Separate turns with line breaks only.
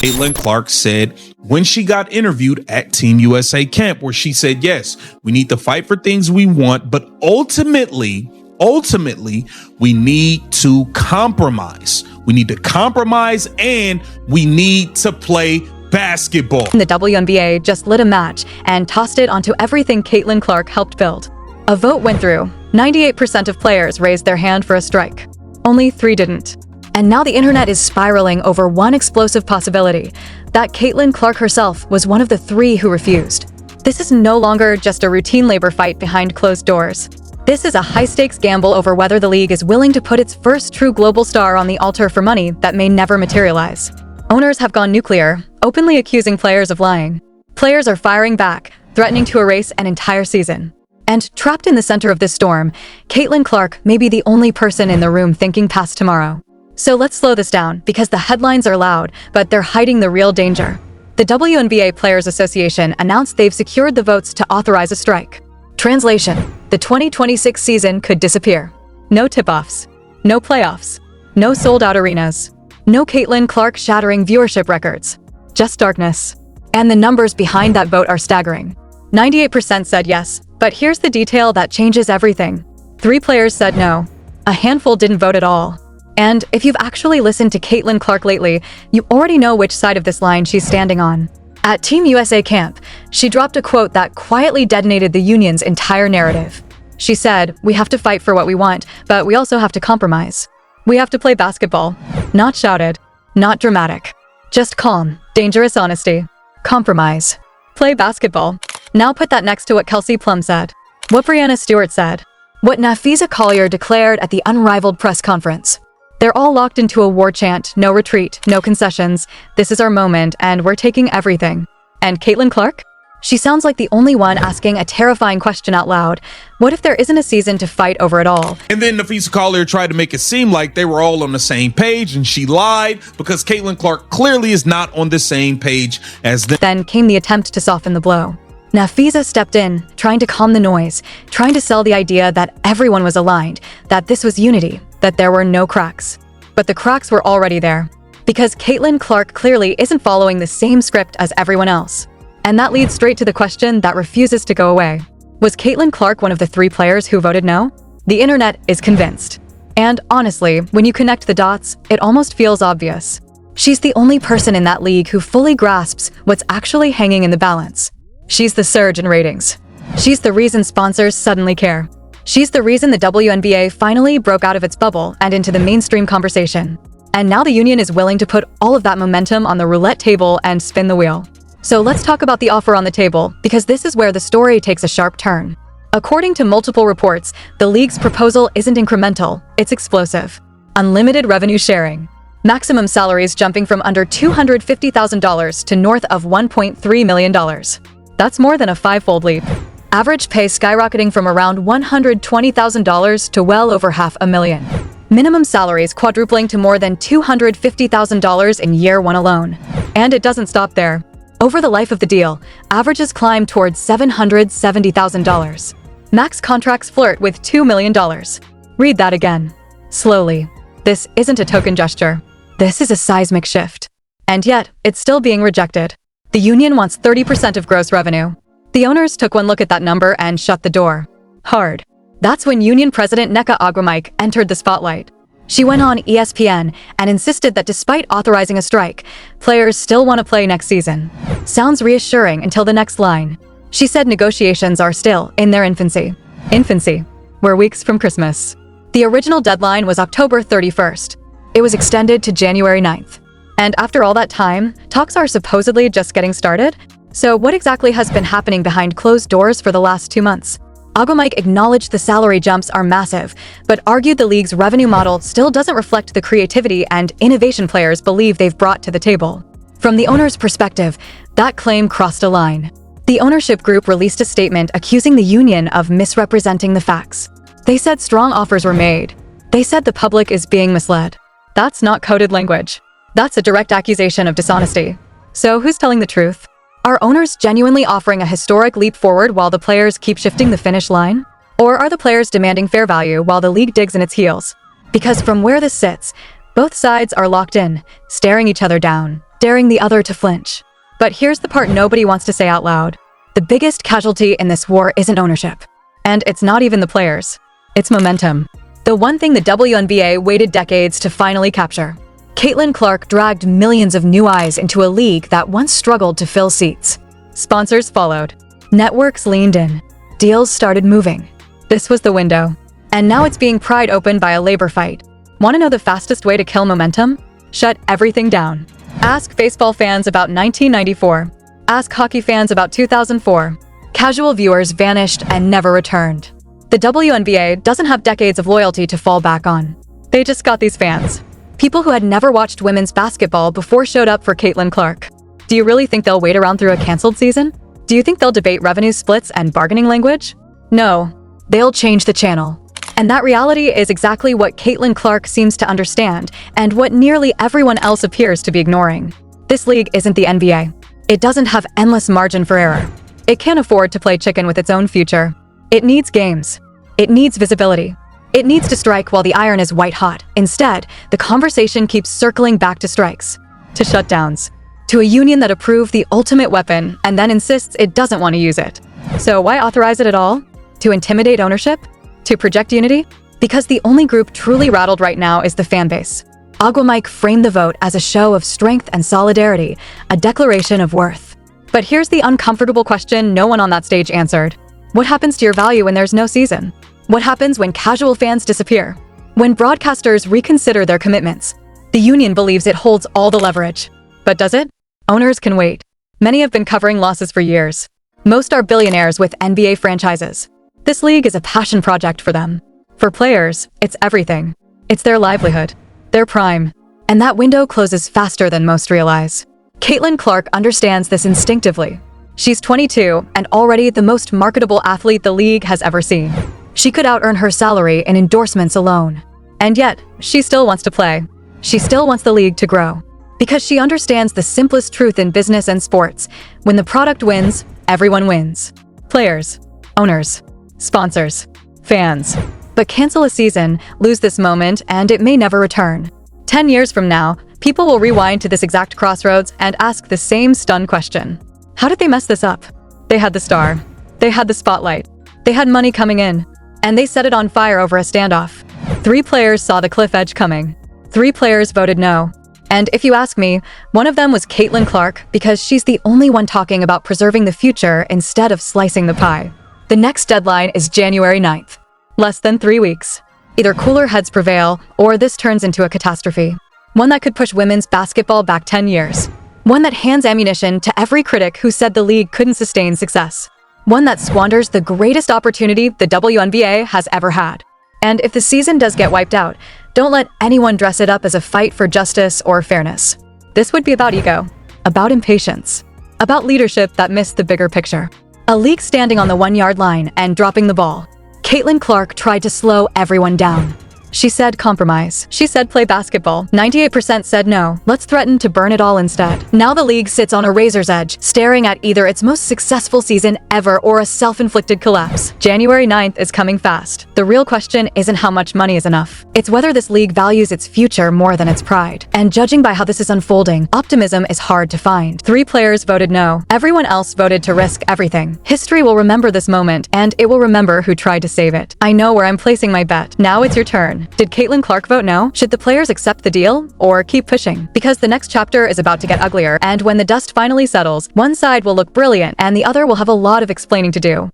Caitlin Clark said when she got interviewed at Team USA camp, where she said, yes, we need to fight for things we want, but ultimately, we need to compromise. We need to compromise and we need to play basketball.
The WNBA just lit a match and tossed it onto everything Caitlin Clark helped build. A vote went through. 98% of players raised their hand for a strike. Only 3 didn't. And now the internet is spiraling over one explosive possibility, that Caitlin Clark herself was one of the 3 who refused. This is no longer just a routine labor fight behind closed doors. This is a high-stakes gamble over whether the league is willing to put its first true global star on the altar for money that may never materialize. Owners have gone nuclear, openly accusing players of lying. Players are firing back, threatening to erase an entire season. And trapped in the center of this storm, Caitlin Clark may be the only person in the room thinking past tomorrow. So let's slow this down, because the headlines are loud, but they're hiding the real danger. The WNBA Players Association announced they've secured the votes to authorize a strike. Translation: the 2026 season could disappear. No tip-offs, no playoffs, no sold-out arenas, no Caitlin Clark shattering viewership records. Just darkness. And the numbers behind that vote are staggering. 98% said yes, but here's the detail that changes everything. 3 players said no. A handful didn't vote at all. And if you've actually listened to Caitlin Clark lately, you already know which side of this line she's standing on. At Team USA camp, she dropped a quote that quietly detonated the union's entire narrative. She said, "We have to fight for what we want, but we also have to compromise. We have to play basketball." Not shouted, not dramatic. Just calm, dangerous honesty. Compromise. Play basketball. Now put that next to what Kelsey Plum said, what Breanna Stewart said, what Nafisa Collier declared at the unrivaled press conference. They're all locked into a war chant, no retreat, no concessions. This is our moment, and we're taking everything. And Caitlin Clark? She sounds like the only one asking a terrifying question out loud. What if there isn't a season to fight over it all?
And then Nafisa Collier tried to make it seem like they were all on the same page, and she lied because Caitlin Clark clearly is not on the same page as them.
Then came the attempt to soften the blow. Nafisa stepped in, trying to calm the noise, trying to sell the idea that everyone was aligned, that this was unity, that there were no cracks. But the cracks were already there, because Caitlin Clark clearly isn't following the same script as everyone else. And that leads straight to the question that refuses to go away. Was Caitlin Clark one of the 3 players who voted no? The internet is convinced. And honestly, when you connect the dots, it almost feels obvious. She's the only person in that league who fully grasps what's actually hanging in the balance. She's the surge in ratings. She's the reason sponsors suddenly care. She's the reason the WNBA finally broke out of its bubble and into the mainstream conversation. And now the union is willing to put all of that momentum on the roulette table and spin the wheel. So let's talk about the offer on the table, because this is where the story takes a sharp turn. According to multiple reports, the league's proposal isn't incremental, it's explosive. Unlimited revenue sharing. Maximum salaries jumping from under $250,000 to north of $1.3 million. That's more than a 5-fold leap. Average pay skyrocketing from around $120,000 to well over $500,000. Minimum salaries quadrupling to more than $250,000 in year 1 alone. And it doesn't stop there. Over the life of the deal, averages climb towards $770,000. Max contracts flirt with $2 million. Read that again. Slowly. This isn't a token gesture. This is a seismic shift. And yet, it's still being rejected. The union wants 30% of gross revenue. The owners took one look at that number and shut the door. Hard. That's when Union President Nneka Agwamike entered the spotlight. She went on ESPN and insisted that despite authorizing a strike, players still want to play next season. Sounds reassuring until the next line. She said negotiations are still in their infancy. Infancy. We're weeks from Christmas. The original deadline was October 31st. It was extended to January 9th. And after all that time, talks are supposedly just getting started? So what exactly has been happening behind closed doors for the last 2 months? Agwamike acknowledged the salary jumps are massive, but argued the league's revenue model still doesn't reflect the creativity and innovation players believe they've brought to the table. From the owner's perspective, that claim crossed a line. The ownership group released a statement accusing the union of misrepresenting the facts. They said strong offers were made. They said the public is being misled. That's not coded language. That's a direct accusation of dishonesty. So who's telling the truth? Are owners genuinely offering a historic leap forward while the players keep shifting the finish line? Or are the players demanding fair value while the league digs in its heels? Because from where this sits, both sides are locked in, staring each other down, daring the other to flinch. But here's the part nobody wants to say out loud. The biggest casualty in this war isn't ownership. And it's not even the players. It's momentum. The one thing the WNBA waited decades to finally capture. Caitlin Clark dragged millions of new eyes into a league that once struggled to fill seats. Sponsors followed. Networks leaned in. Deals started moving. This was the window. And now it's being pried open by a labor fight. Want to know the fastest way to kill momentum? Shut everything down. Ask baseball fans about 1994. Ask hockey fans about 2004. Casual viewers vanished and never returned. The WNBA doesn't have decades of loyalty to fall back on. They just got these fans. People who had never watched women's basketball before showed up for Caitlin Clark. Do you really think they'll wait around through a canceled season? Do you think they'll debate revenue splits and bargaining language? No, they'll change the channel. And that reality is exactly what Caitlin Clark seems to understand and what nearly everyone else appears to be ignoring. This league isn't the NBA. It doesn't have endless margin for error. It can't afford to play chicken with its own future. It needs games. It needs visibility. It needs to strike while the iron is white hot. Instead, the conversation keeps circling back to strikes, to shutdowns, to a union that approved the ultimate weapon and then insists it doesn't want to use it. So why authorize it at all? To intimidate ownership? To project unity? Because the only group truly rattled right now is the fan base. Aguamike framed the vote as a show of strength and solidarity, a declaration of worth. But here's the uncomfortable question no one on that stage answered. What happens to your value when there's no season? What happens when casual fans disappear? When broadcasters reconsider their commitments? The union believes it holds all the leverage. But does it? Owners can wait. Many have been covering losses for years. Most are billionaires with NBA franchises. This league is a passion project for them. For players, it's everything. It's their livelihood, their prime. And that window closes faster than most realize. Caitlin Clark understands this instinctively. She's 22 and already the most marketable athlete the league has ever seen. She could out-earn her salary in endorsements alone. And yet, she still wants to play. She still wants the league to grow. Because she understands the simplest truth in business and sports. When the product wins, everyone wins. Players, owners, sponsors, fans. But cancel a season, lose this moment, and it may never return. 10 years from now, people will rewind to this exact crossroads and ask the same stunned question. How did they mess this up? They had the star. They had the spotlight. They had money coming in. And they set it on fire over a standoff. 3 players saw the cliff edge coming. 3 players voted no. And if you ask me, one of them was Caitlin Clark because she's the only one talking about preserving the future instead of slicing the pie. The next deadline is January 9th. Less than 3 weeks. Either cooler heads prevail, or this turns into a catastrophe. One that could push women's basketball back 10 years. One that hands ammunition to every critic who said the league couldn't sustain success. One that squanders the greatest opportunity the WNBA has ever had. And if the season does get wiped out, don't let anyone dress it up as a fight for justice or fairness. This would be about ego, about impatience, about leadership that missed the bigger picture. A league standing on the 1-yard line and dropping the ball. Caitlin Clark tried to slow everyone down. She said compromise. She said play basketball. 98% said no. Let's threaten to burn it all instead. Now the league sits on a razor's edge, staring at either its most successful season ever or a self-inflicted collapse. January 9th is coming fast. The real question isn't how much money is enough. It's whether this league values its future more than its pride. And judging by how this is unfolding, optimism is hard to find. 3 players voted no. Everyone else voted to risk everything. History will remember this moment, and it will remember who tried to save it. I know where I'm placing my bet. Now it's your turn. Did Caitlin Clark vote no? Should the players accept the deal or keep pushing? Because the next chapter is about to get uglier, and when the dust finally settles, one side will look brilliant and the other will have a lot of explaining to do.